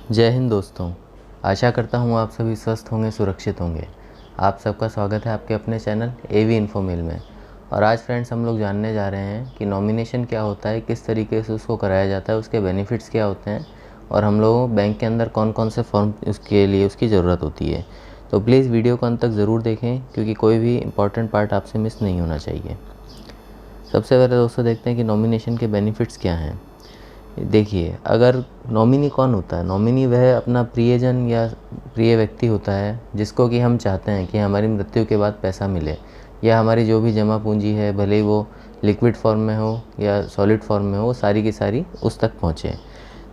जय हिंद दोस्तों। आशा करता हूँ आप सभी स्वस्थ होंगे, सुरक्षित होंगे। आप सबका स्वागत है आपके अपने चैनल एवी इन्फोमेल में। और आज फ्रेंड्स हम लोग जानने जा रहे हैं कि नॉमिनेशन क्या होता है, किस तरीके से उसको कराया जाता है, उसके बेनिफिट्स क्या होते हैं और हम लोगों बैंक के अंदर कौन कौन से फॉर्म उसके लिए उसकी ज़रूरत होती है। तो प्लीज़ वीडियो को अंत तक ज़रूर देखें क्योंकि कोई भी इम्पॉर्टेंट पार्ट आपसे मिस नहीं होना चाहिए। सबसे पहले दोस्तों देखते हैं कि नॉमिनेशन के बेनिफिट्स क्या हैं। देखिए, अगर नॉमिनी कौन होता है, नॉमिनी वह अपना प्रियजन या प्रिय व्यक्ति होता है जिसको कि हम चाहते हैं कि हमारी मृत्यु के बाद पैसा मिले या हमारी जो भी जमा पूंजी है, भले ही वो लिक्विड फॉर्म में हो या सॉलिड फॉर्म में हो, वो सारी की सारी उस तक पहुँचे।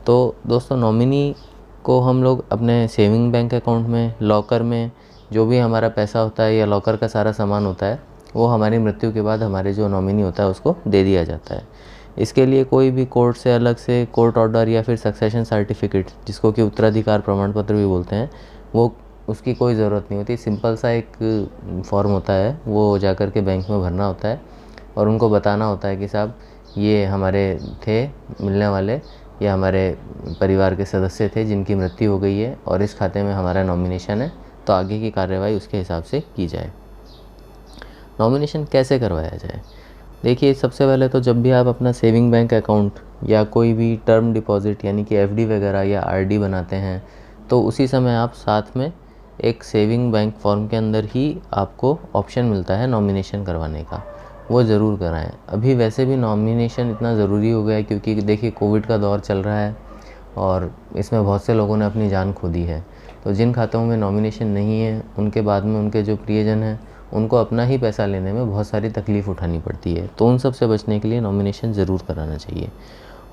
तो दोस्तों, नॉमिनी को हम लोग अपने सेविंग बैंक अकाउंट में, लॉकर में जो भी हमारा पैसा होता है या लॉकर का सारा सामान होता है, वो हमारी मृत्यु के बाद हमारे जो नॉमिनी होता है उसको दे दिया जाता है। इसके लिए कोई भी कोर्ट से अलग से कोर्ट ऑर्डर या फिर सक्सेशन सर्टिफिकेट, जिसको कि उत्तराधिकार प्रमाण पत्र भी बोलते हैं, वो उसकी कोई ज़रूरत नहीं होती। सिंपल सा एक फॉर्म होता है, वो जाकर के बैंक में भरना होता है और उनको बताना होता है कि साहब ये हमारे थे मिलने वाले या हमारे परिवार के सदस्य थे जिनकी मृत्यु हो गई है और इस खाते में हमारा नॉमिनेशन है, तो आगे की कार्यवाही उसके हिसाब से की जाए। नॉमिनेशन कैसे करवाया जाए? देखिए, सबसे पहले तो जब भी आप अपना सेविंग बैंक अकाउंट या कोई भी टर्म डिपॉज़िट यानी कि एफडी वगैरह या आरडी बनाते हैं, तो उसी समय आप साथ में एक सेविंग बैंक फॉर्म के अंदर ही आपको ऑप्शन मिलता है नॉमिनेशन करवाने का, वो ज़रूर कराएं। अभी वैसे भी नॉमिनेशन इतना ज़रूरी हो गया है क्योंकि देखिए कोविड का दौर चल रहा है और इसमें बहुत से लोगों ने अपनी जान खो दी है। तो जिन खातों में नॉमिनेशन नहीं है, उनके बाद में उनके जो प्रियजन हैं उनको अपना ही पैसा लेने में बहुत सारी तकलीफ़ उठानी पड़ती है। तो उन सब से बचने के लिए नॉमिनेशन ज़रूर कराना चाहिए।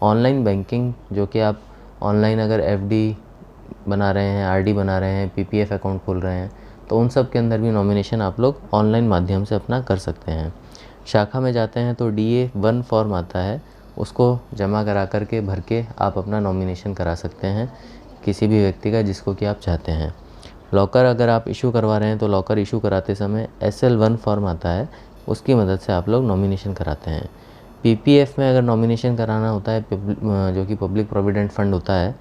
ऑनलाइन बैंकिंग, जो कि आप ऑनलाइन अगर एफडी बना रहे हैं, आरडी बना रहे हैं, पीपीएफ अकाउंट खोल रहे हैं, तो उन सब के अंदर भी नॉमिनेशन आप लोग ऑनलाइन माध्यम से अपना कर सकते हैं। शाखा में जाते हैं तो DA-1 फॉर्म आता है, उसको जमा करा कर के भर के आप अपना नॉमिनेशन करा सकते हैं किसी भी व्यक्ति का जिसको कि आप चाहते हैं। लॉकर अगर आप इशू करवा रहे हैं तो लॉकर इशू कराते समय SL-1 फॉर्म आता है, उसकी मदद से आप लोग नॉमिनेशन कराते हैं। पीपीएफ में अगर नॉमिनेशन कराना होता है, जो कि पब्लिक प्रोविडेंट फंड होता है,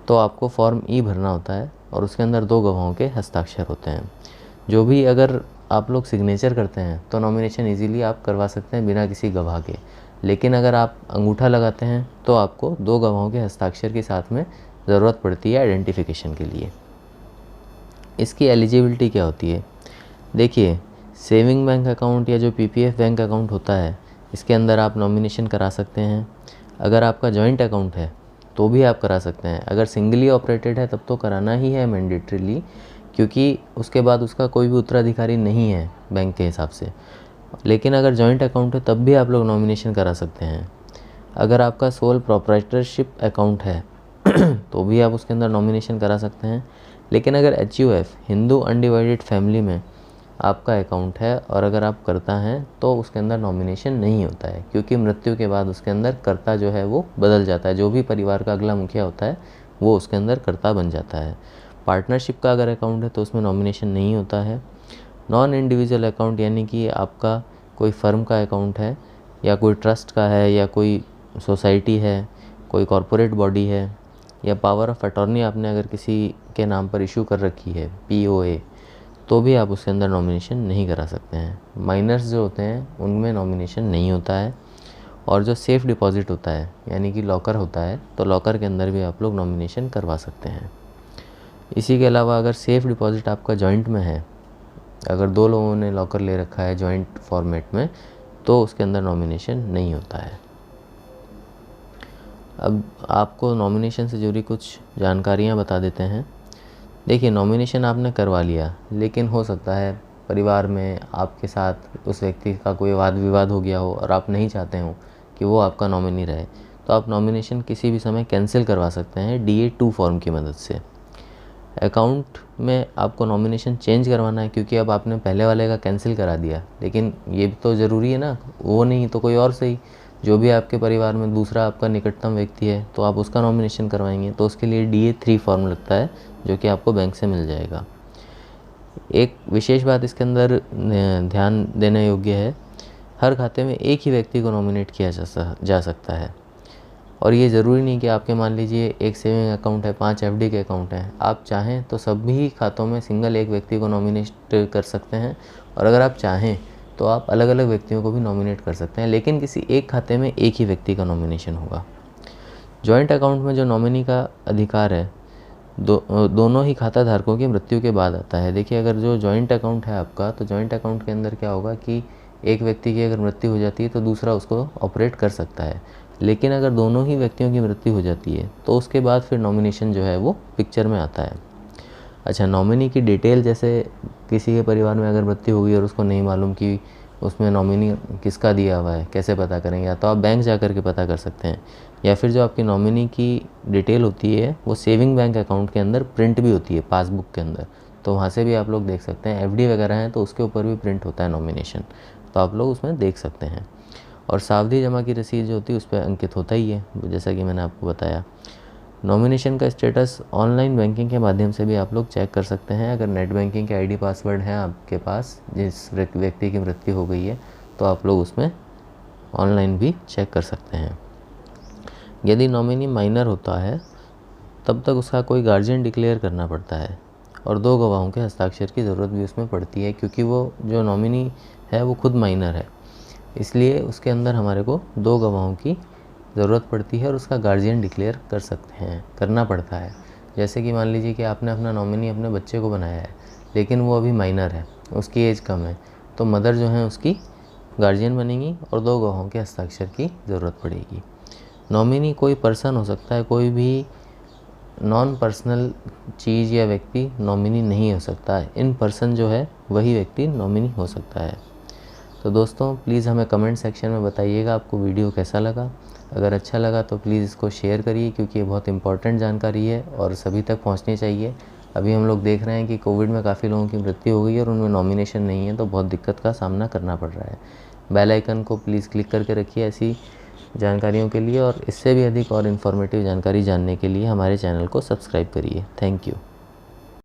तो आपको फॉर्म ई भरना होता है और उसके अंदर 2 गवाहों के हस्ताक्षर होते हैं। जो भी अगर आप लोग सिग्नेचर करते हैं तो नॉमिनेशन ईज़िली आप करवा सकते हैं बिना किसी गवाह के। लेकिन अगर आप अंगूठा लगाते हैं तो आपको 2 गवाहों के हस्ताक्षर के साथ में ज़रूरत पड़ती है आइडेंटिफिकेशन के लिए। इसकी एलिजिबिलिटी क्या होती है? देखिए, सेविंग बैंक अकाउंट या जो पीपीएफ बैंक अकाउंट होता है, इसके अंदर आप नॉमिनेशन करा सकते हैं। अगर आपका जॉइंट अकाउंट है तो भी आप करा सकते हैं। अगर सिंगली ऑपरेटेड है तब तो कराना ही है मैंडेटरीली, क्योंकि उसके बाद उसका कोई भी उत्तराधिकारी नहीं है बैंक के हिसाब से। लेकिन अगर जॉइंट अकाउंट है तब भी आप लोग नॉमिनेशन करा सकते हैं। अगर आपका सोल प्रोप्राइटरशिप अकाउंट है तो भी आप उसके अंदर नॉमिनेशन करा सकते हैं। लेकिन अगर HUF, हिंदू अनडिवाइडेड फैमिली में आपका अकाउंट है और अगर आप करता हैं तो उसके अंदर नॉमिनेशन नहीं होता है, क्योंकि मृत्यु के बाद उसके अंदर कर्ता जो है वो बदल जाता है। जो भी परिवार का अगला मुखिया होता है वो उसके अंदर कर्ता बन जाता है। पार्टनरशिप का अगर अकाउंट है तो उसमें नॉमिनेशन नहीं होता है। नॉन इंडिविजुअल अकाउंट यानी कि आपका कोई फर्म का अकाउंट है या कोई ट्रस्ट का है या कोई सोसाइटी है, कोई कॉरपोरेट बॉडी है, या पावर ऑफ अटॉर्नी आपने अगर किसी के नाम पर इशू कर रखी है, POA, तो भी आप उसके अंदर नॉमिनेशन नहीं करा सकते हैं। माइनर्स जो होते हैं उनमें नॉमिनेशन नहीं होता है। और जो सेफ़ डिपॉज़िट होता है यानी कि लॉकर होता है, तो लॉकर के अंदर भी आप लोग नॉमिनेशन करवा सकते हैं। इसी के अलावा अगर सेफ़ डिपॉज़िट आपका जॉइंट में है, अगर 2 लोगों ने लॉकर ले रखा है जॉइंट फॉर्मेट में, तो उसके अंदर नॉमिनेशन नहीं होता है। अब आपको नॉमिनेशन से जुड़ी कुछ जानकारियाँ बता देते हैं। देखिए, नॉमिनेशन आपने करवा लिया, लेकिन हो सकता है परिवार में आपके साथ उस व्यक्ति का कोई वाद विवाद हो गया हो और आप नहीं चाहते हो कि वो आपका नॉमिनी रहे, तो आप नॉमिनेशन किसी भी समय कैंसिल करवा सकते हैं DA-2 फॉर्म की मदद से। अकाउंट में आपको नॉमिनेशन चेंज करवाना है क्योंकि अब आपने पहले वाले का कैंसिल करा दिया, लेकिन ये भी तो ज़रूरी है ना, वो नहीं तो कोई और सही, जो भी आपके परिवार में दूसरा आपका निकटतम व्यक्ति है तो आप उसका नॉमिनेशन करवाएंगे, तो उसके लिए DA-3 फॉर्म लगता है जो कि आपको बैंक से मिल जाएगा। एक विशेष बात इसके अंदर ध्यान देने योग्य है, हर खाते में एक ही व्यक्ति को नॉमिनेट किया जा सकता है। और ये ज़रूरी नहीं कि आपके मान लीजिए एक सेविंग अकाउंट है, 5 एफडी के अकाउंट हैं, आप चाहें तो सभी खातों में सिंगल एक व्यक्ति को नॉमिनेट कर सकते हैं, और अगर आप चाहें तो आप अलग अलग व्यक्तियों को भी नॉमिनेट कर सकते हैं, लेकिन किसी एक खाते में एक ही व्यक्ति का नॉमिनेशन होगा। जॉइंट अकाउंट में जो नॉमिनी का अधिकार है दोनों ही खाता धारकों की मृत्यु के बाद आता है। देखिए, अगर जो जॉइंट अकाउंट है आपका, तो जॉइंट अकाउंट के अंदर क्या होगा कि एक व्यक्ति की अगर मृत्यु हो जाती है तो दूसरा उसको ऑपरेट कर सकता है, लेकिन अगर दोनों ही व्यक्तियों की मृत्यु हो जाती है तो उसके बाद फिर नॉमिनेशन जो है वो पिक्चर में आता है। अच्छा, नॉमिनी की डिटेल, जैसे किसी के परिवार में अगर मृत्यु हो गई और उसको नहीं मालूम कि उसमें नॉमिनी किसका दिया हुआ है, कैसे पता करेंगे? या तो आप बैंक जा कर के पता कर सकते हैं, या फिर जो आपकी नॉमिनी की डिटेल होती है वो सेविंग बैंक अकाउंट के अंदर प्रिंट भी होती है, पासबुक के अंदर, तो वहाँ से भी आप लोग देख सकते हैं। एफडी वगैरह हैं तो उसके ऊपर भी प्रिंट होता है नॉमिनेशन, तो आप लोग उसमें देख सकते हैं। और सावधि जमा की रसीद जो होती है उस पर अंकित होता ही है, जैसा कि मैंने आपको बताया। नॉमिनेशन का स्टेटस ऑनलाइन बैंकिंग के माध्यम से भी आप लोग चेक कर सकते हैं। अगर नेट बैंकिंग के आईडी पासवर्ड है आपके पास, जिस व्यक्ति की मृत्यु हो गई है, तो आप लोग उसमें ऑनलाइन भी चेक कर सकते हैं। यदि नॉमिनी माइनर होता है तब तक उसका कोई गार्जियन डिक्लेयर करना पड़ता है, और 2 गवाहों के हस्ताक्षर की ज़रूरत भी उसमें पड़ती है, क्योंकि वो जो नॉमिनी है वो खुद माइनर है, इसलिए उसके अंदर हमारे को 2 गवाहों की ज़रूरत पड़ती है और उसका गार्जियन डिक्लेयर करना पड़ता है। जैसे कि मान लीजिए कि आपने अपना नॉमिनी अपने बच्चे को बनाया है, लेकिन वो अभी माइनर है, उसकी एज कम है, तो मदर जो है उसकी गार्जियन बनेंगी और 2 गवाहों के हस्ताक्षर की ज़रूरत पड़ेगी। नॉमिनी कोई पर्सन हो सकता है, कोई भी नॉन पर्सनल चीज़ या व्यक्ति नॉमिनी नहीं हो सकता है। इन पर्सन जो है वही व्यक्ति नॉमिनी हो सकता है। तो दोस्तों, प्लीज़ हमें कमेंट सेक्शन में बताइएगा आपको वीडियो कैसा लगा। अगर अच्छा लगा तो प्लीज़ इसको शेयर करिए, क्योंकि ये बहुत इंपॉर्टेंट जानकारी है और सभी तक पहुंचनी चाहिए। अभी हम लोग देख रहे हैं कि कोविड में काफ़ी लोगों की मृत्यु हो गई है और उनमें नॉमिनेशन नहीं है, तो बहुत दिक्कत का सामना करना पड़ रहा है। बेल आइकन को प्लीज़ क्लिक करके रखिए ऐसी जानकारियों के लिए, और इससे भी अधिक और इन्फॉर्मेटिव जानकारी जानने के लिए हमारे चैनल को सब्सक्राइब करिए। Thank you.